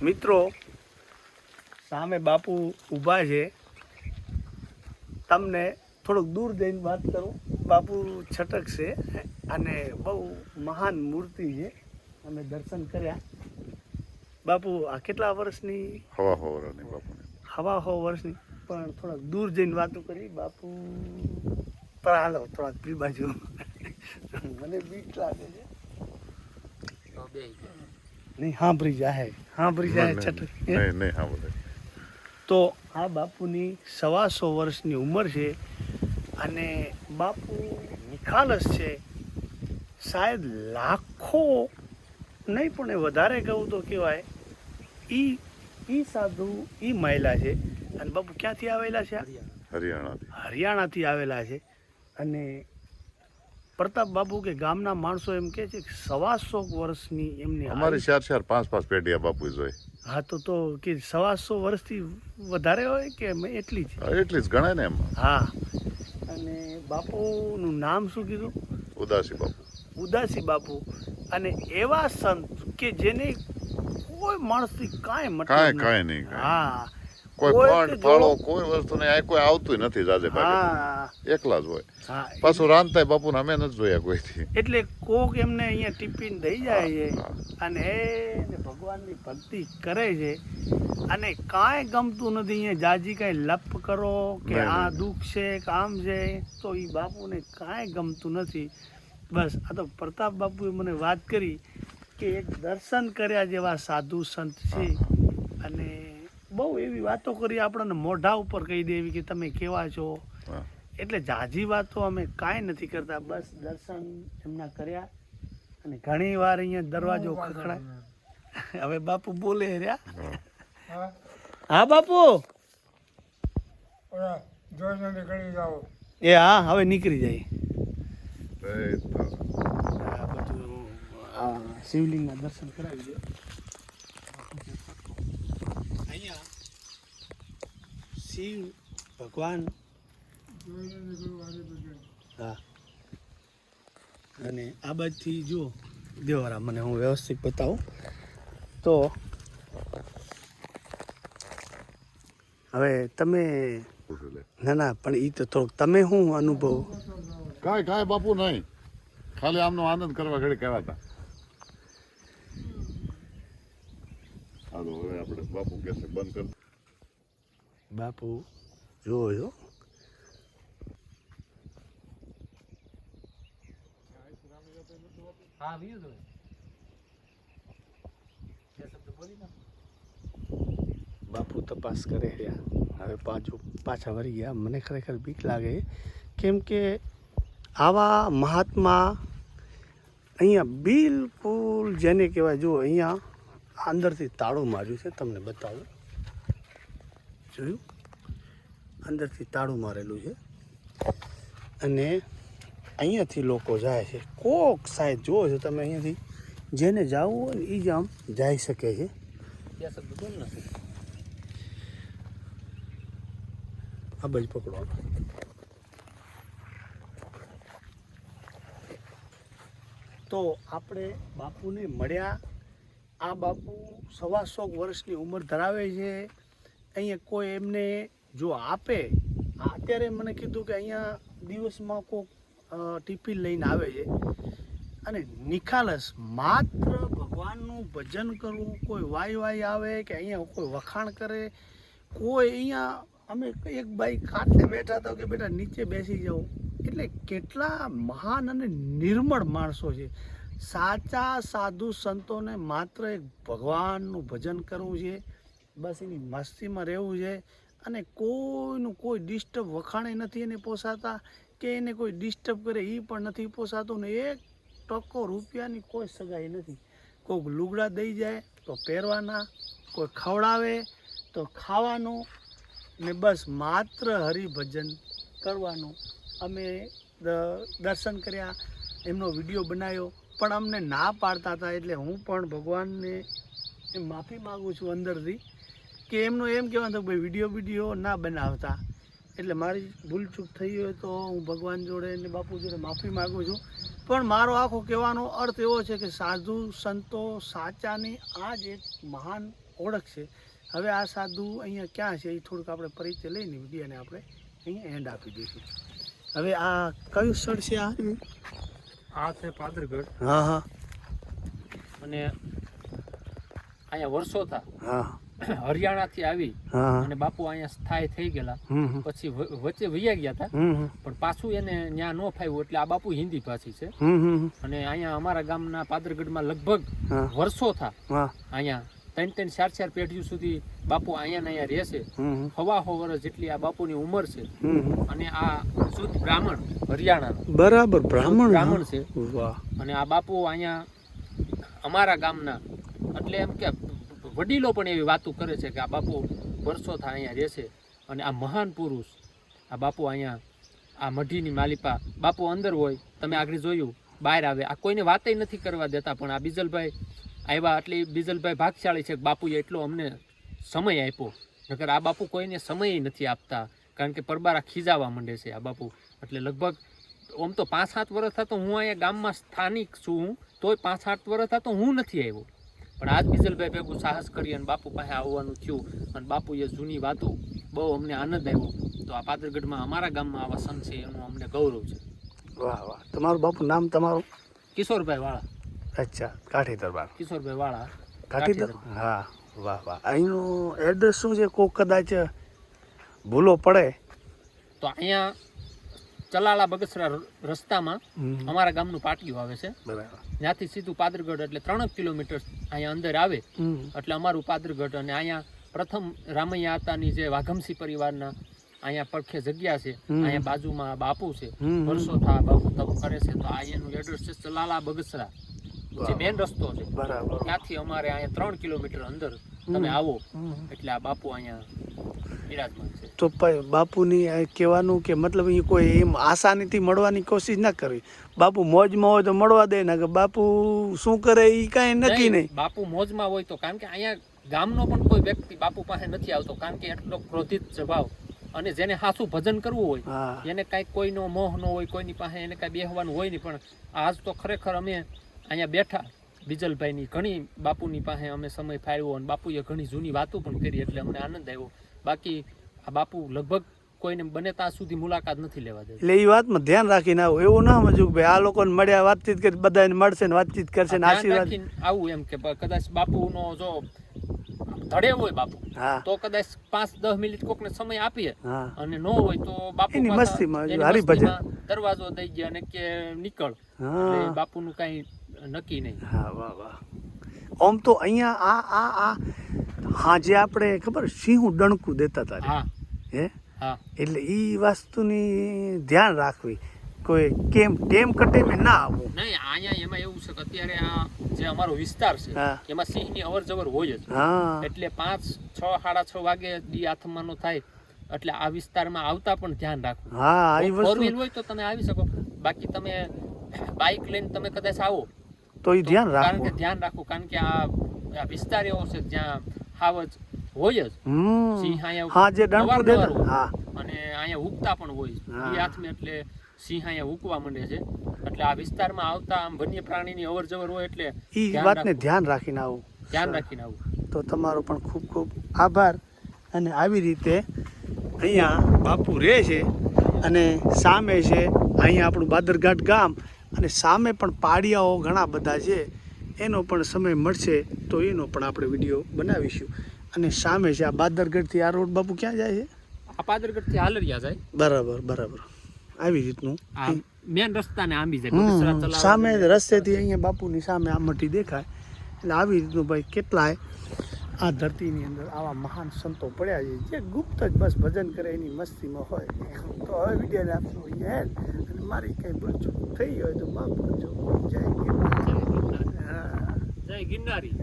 મિત્રો સામે બાપુ ઊભા છે. તમને થોડુંક દૂર જઈને વાત કરું. બાપુ છટક છે અને બહુ મહાન મૂર્તિ છે. અમે દર્શન કર્યા. બાપુ આ કેટલા વર્ષની? હવા વર્ષની. પણ થોડાક દૂર જઈને વાતો કરી. બાપુ પર હાલો થોડાક પી બાજુ મને બીક લાગે છે. નહીં સાંભળી જાય છટક. તો આ બાપુની 125 વર્ષની ઉંમર છે અને બાપુ નિખાલસ છે. શાયદ લાખો નહીં પણ વધારે કહું તો કહેવાય ઈ સાધુ ઈ મહિલા છે. અને બાપુ ક્યાંથી આવેલા છે? હરિયાણાથી આવેલા છે. અને પ્રતાપ બાપુ કે ગામના માણસો એમ કે છે કે 125 વર્ષની એમની અમારી 4-5 પેઢીયા બાપુ જોઈ. હા તો કે 125 વર્ષથી વધારે હોય કે એટલી જ ગણાય ને એમ. હા. અને બાપુનું નામ શું કીધું? ઉદાસી બાપુ. અને એવા સંત કે જેને કોઈ માણસથી કાંઈ મતલબ નહીં. હા, કોઈ ફળ ફાળો કોઈ વસ્તુ નહીં. આ કોઈ આવતું નથી જાજે બાજે, એકલા જ હોય. પાછું રાંધતા બાપુ અમે નથી જોયા કોઈથી. એટલે કોક એમને અહીંયા ટિફિન દઈ જાય છે અને એને ભગવાનની ભક્તિ કરે છે. અને કાંઈ ગમતું નથી અહીંયા જાજી કાંઈ લપ કરો કે આ દુઃખ છે કે આમ છે, તો એ બાપુને કાંઈ ગમતું નથી. બસ આ તો પ્રતાપ બાપુએ મને વાત કરી કે એક દર્શન કર્યા જેવા સાધુ સંત છે. અને બહુ એવી વાતો કરી આપણને મોઢા ઉપર કહી દેવી કે તમે કેવા છો. એટલે જાજી વાતો અમે કાંઈ નથી કરતા. બસ દર્શન એમના કર્યા. અને ઘણી વાર અહીંયા દરવાજો ખખડાય. હવે બાપુ બોલે રહ્યા. હા બાપુ. એ હા હવે નીકળી જાય. શિવલિંગના દર્શન કરાવી દો. અહીંયા શિવ ભગવાન. હા. અને આ બાજુથી જુઓ દેવરા, મને હું વ્યવસ્થિત બતાવું તો હવે તમે ના પણ એ તો થોડુંક તમે શું અનુભવ? કાંઈ બાપુ નહીં, ખાલી આમનો આનંદ કરવા ઘડી કહેવાતા. હાલો હવે આપણે બાપુ કહેશે બંધ કર. બાપુ જોયો બાપુ તપાસ કરે રહ્યા. હવે પાછા વળી ગયા. મને ખરેખર બીક લાગે, કેમ કે આવા મહાત્મા અહીંયા બિલકુલ જેને કહેવાય. જુઓ અહીંયા અંદરથી તાળું માર્યું છે, તમને બતાવું. જોયું? અંદરથી તાળું મારેલું છે. અને અહીંયાથી લોકો જાય છે. કોક સાહેબ જુઓ છો તમે, અહીંયાથી જેને જવું હોય ને એ જ આમ જઈ શકે છે. આ બાજુ પકડો. તો આપણે બાપુને મળ્યા. આ બાપુ 125 વર્ષની ઉંમર ધરાવે છે. અહીંયા કોઈ એમને જો આપે, અત્યારે મને કીધું કે અહીંયા દિવસમાં કોઈક ટિફિન લઈને આવે છે. અને નિખાલસ માત્ર ભગવાનનું ભજન કરવું. કોઈ વાય આવે કે અહીંયા કોઈ વખાણ કરે, કોઈ અહીંયા અમે એક ભાઈ ખાટલે બેઠા હતા કે બેટા નીચે બેસી જાઓ. એટલે કેટલા મહાન અને નિર્મળ માણસો છે. સાચા સાધુ સંતોને માત્ર એક ભગવાનનું ભજન કરવું છે. બસ એની મસ્તીમાં રહેવું છે. અને કોઈનું કોઈ ડિસ્ટર્બ વખાણે નથી એને પોસાતા, કે એને કોઈ ડિસ્ટર્બ કરે એ પણ નથી પોસાતું. ને 1 રૂપિયાની કોઈ સગાઈ નથી. કોઈક લુગડા દઈ જાય તો પહેરવાના, કોઈ ખવડાવે તો ખાવાનું, ને બસ માત્ર હરિભજન કરવાનું. અમે દર્શન કર્યા, એમનો વિડીયો બનાવ્યો, પણ અમને ના પાડતા હતા. એટલે હું પણ ભગવાનને માફી માગું છું અંદરથી કે એમનું એમ કહેવાનું કે ભાઈ વિડીયો ના બનાવતા. એટલે મારી ભૂલચૂક થઈ હોય તો હું ભગવાન જોડે અને બાપુ જોડે માફી માગું છું. પણ મારો આખો કહેવાનો અર્થ એવો છે કે સાધુ સંતો સાચાની આ જ એક મહાન ઓળખશે. હવે આ સાધુ અહીંયા ક્યાં છે એ થોડુંક આપણે પરિચય લઈને વિડીયોને આપણે અહીંયા એન્ડ આપી દઈશું. હવે આ કયું સ્થળ છે આ છે પાદરગઢ. હા હા. અને અહીંયા વર્ષો થા હા હરિયાણાથી આવી હા. અને બાપુ અહીંયા સ્થાયી થઈ ગયેલા. પછી વચ્ચે વૈયા ગયા હતા, પણ પાછું એને ન્યા ન ફાવ્યું એટલે આ બાપુ હિન્દી ભાષી છે. અને અહીંયા અમારા ગામના પાદરગઢમાં લગભગ વર્ષો થા અહીંયા 3-4 પેઢીઓ સુધી બાપુ અહીંયા ને અહીંયા રહેશે. 1.5 વર્ષ જેટલી આ બાપુની ઉંમર છે. અને આ શુદ્ધ બ્રાહ્મણ હરિયાણાનો બરાબર બ્રાહ્મણ છે. અને આ બાપુ અહીંયા અમારા ગામના એટલે એમ કે વડીલો પણ એવી વાતો કરે છે કે આ બાપુ વર્ષોથી અહીંયા રહેશે. અને આ મહાન પુરુષ આ બાપુ અહીંયા આ મઢીની માલિપા બાપુ અંદર હોય, તમે આગળ જોયું બહાર આવે, આ કોઈને વાતય નથી કરવા દેતા. પણ આ બીજલભાઈ આવ્યા એટલે બીજલભાઈ ભાગશાળી છે કે બાપુએ એટલો અમને સમય આપ્યો. નકર આ બાપુ કોઈને સમય નથી આપતા, કારણ કે પરબારા ખીજાવા માંડે છે આ બાપુ. એટલે લગભગ આમ તો 5-7 વર્ષ થતો હું અહીંયા ગામમાં સ્થાનિક છું, તોય 5-8 વર્ષ થતો હું નથી આવ્યો. પણ આજ બીજલભાઈ ભેગું સાહસ કરી અને બાપુ પાસે આવવાનું થયું. અને બાપુએ જૂની વાતો બહુ અમને આનંદ આવ્યો. તો આ પાદરગઢમાં અમારા ગામમાં આવા સંત છે એનું અમને ગૌરવ છે. વાહ વાહ. તમારું બાપુ નામ તમારું? કિશોરભાઈ વાળા. અચ્છા, કાઠી દરબાર. કિશોરભાઈ વાળા, કાઠી દરબાર. હા, વાહ વાહ. અહીંનું એડ્રેસ શું છે? કોક કદાચ ભૂલો પડે તો અહીંયા ચલાલા બગસરા રસ્તામાં અમારા ગામનું પાટિયું આવે છે. બરાબર. ત્યાંથી સીધું પાદરગઢ એટલે 3 કિલોમીટર અહીંયા અંદર આવે એટલે અમારું પાદરગઢ. અને અહીંયા પ્રથમ રામૈયા આતાની જે વાઘમસી પરિવારના અહીંયા પડખે જગ્યા છે. અહીંયા બાજુમાં બાપુ છે, વર્ષો થા બાપુ તપ કરે છે. તો આ એનું એડ્રેસ છે ચલાલા બગસરા, જે મેન રસ્તો છે. બરાબર. ત્યાંથી અમારે અહીંયા 3 કિલોમીટર અંદર તમે આવો એટલે આ બાપુ અહીંયા બિરાજમાન છે. તો બાપુની કહેવાનું કે મતલબ એ કોઈ એમ આસાનીથી મળવાની કોશિશ ના કરવી. બાપુ મોજમાં હોય તો મળવા દે, ને કે બાપુ શું કરે એ કાંઈ નક્કી નહીં. બાપુ મોજમાં હોય તો, કારણ કે અહીંયા ગામનો પણ કોઈ વ્યક્તિ બાપુ પાસે નથી આવતો, કારણ કે એટલો ક્રોધિત સ્વભાવ. અને જેને હાસું ભજન કરવું હોય, એને કાંઈક કોઈનો મોહ ન હોય, કોઈની પાસે એને કાંઈ બેહવાનું હોય નહીં. પણ આજ તો ખરેખર અમે અહીંયા બેઠા બીજલભાઈની ઘણી બાપુની પાસે અમે સમય ફાળવ્યો અને બાપુએ ઘણી જૂની વાતો પણ કરી એટલે અમને આનંદ આવ્યો. બાકી આ બાપુ લગભગ કોઈને બને ત્યાં સુધી મુલાકાત નથી લેવા દે. એટલે એ વાતમાં ધ્યાન રાખીને આવું, એવું ના સમજવું કે ભાઈ આ લોકોને મળ્યા વાતચીત કરી બધાને મળશે ને વાતચીત કરશે ને આશીર્વાદ આવું એમ કે કદાચ બાપુનો જો ધડે હોય બાપુ તો કદાચ 5-10 મિનિટ કોકને સમય આપીએ, અને ન હોય તો બાપુ દરવાજો દઈ ગયા અને કે નીકળ. બાપુનું કઈ નક્કી નહીં. હા, વાહ વાહ. આમ તો અહીંયા આ જે આપણે ખબર સિંહ ડણકું દેતા હતા હે, એટલે એ વસ્તુની ધ્યાન રાખવી. કોઈ કેમ ટેમ કટેમે ના આવવું નહીં. અહીંયા એમાં એવું છે કે અત્યારે આ જે અમારો વિસ્તાર છે એમાં સિંહની અવર જવર હોય જ. એટલે 5-6-6:30 વાગે દી આથમવાનો થાય એટલે આ વિસ્તારમાં આવતા પણ ધ્યાન રાખવું. હા, એ વસ્તુ 4 વ્હીલ હોય તો તમે આવી શકો, બાકી તમે બાઇક લઈને તમે કદાચ આવો તો એ ધ્યાન રાખવું. કારણ કે ધ્યાન રાખવું, કારણ કે આ વિસ્તાર એવો છે જ્યાં હાવજ હોય જ. સિંહ અહીંયા અને અહીંયા ઉગતા પણ હોય એ હાથમાં, એટલે સિંહ અહીંયા ઉગવા માંડે છે. એટલે આ વિસ્તારમાં આવતા આમ વન્ય પ્રાણીની અવર જવર હોય એટલે એ વાતને ધ્યાન રાખીને આવું. તો તમારો પણ ખૂબ ખૂબ આભાર. અને આવી રીતે અહીંયા બાપુ રહે છે અને સામે છે અહીંયા આપણું બાદરઘાટ ગામ, અને સામે પણ પાડિયાઓ ઘણા બધા છે. એનો પણ સમય મળશે તો એનો પણ આપણે વિડીયો બનાવીશું. અને સામે છે આ બાદરગઢથી આ રોડ બાપુ ક્યાં જાય છે? આ પાદરગઢથી હાલરિયા જાય. બરાબર બરાબર. આવી રીતનું મેન રસ્તાને આંબી જાય. સામે રસ્તેથી અહીંયા બાપુની સામે આ મઢી દેખાય. એટલે આવી રીતનું ભાઈ કેટલાય આ ધરતીની અંદર આવા મહાન સંતો પડ્યા છે જે ગુપ્ત જ બસ ભજન કરે એની મસ્તીમાં હોય. તો હવે વિડીયોને આપશું અહીંયા હેડ, અને મારી કંઈ ભૂલચૂક થઈ હોય તો માફ કરજો. જય ગિરનારી. જય ગિરનારી.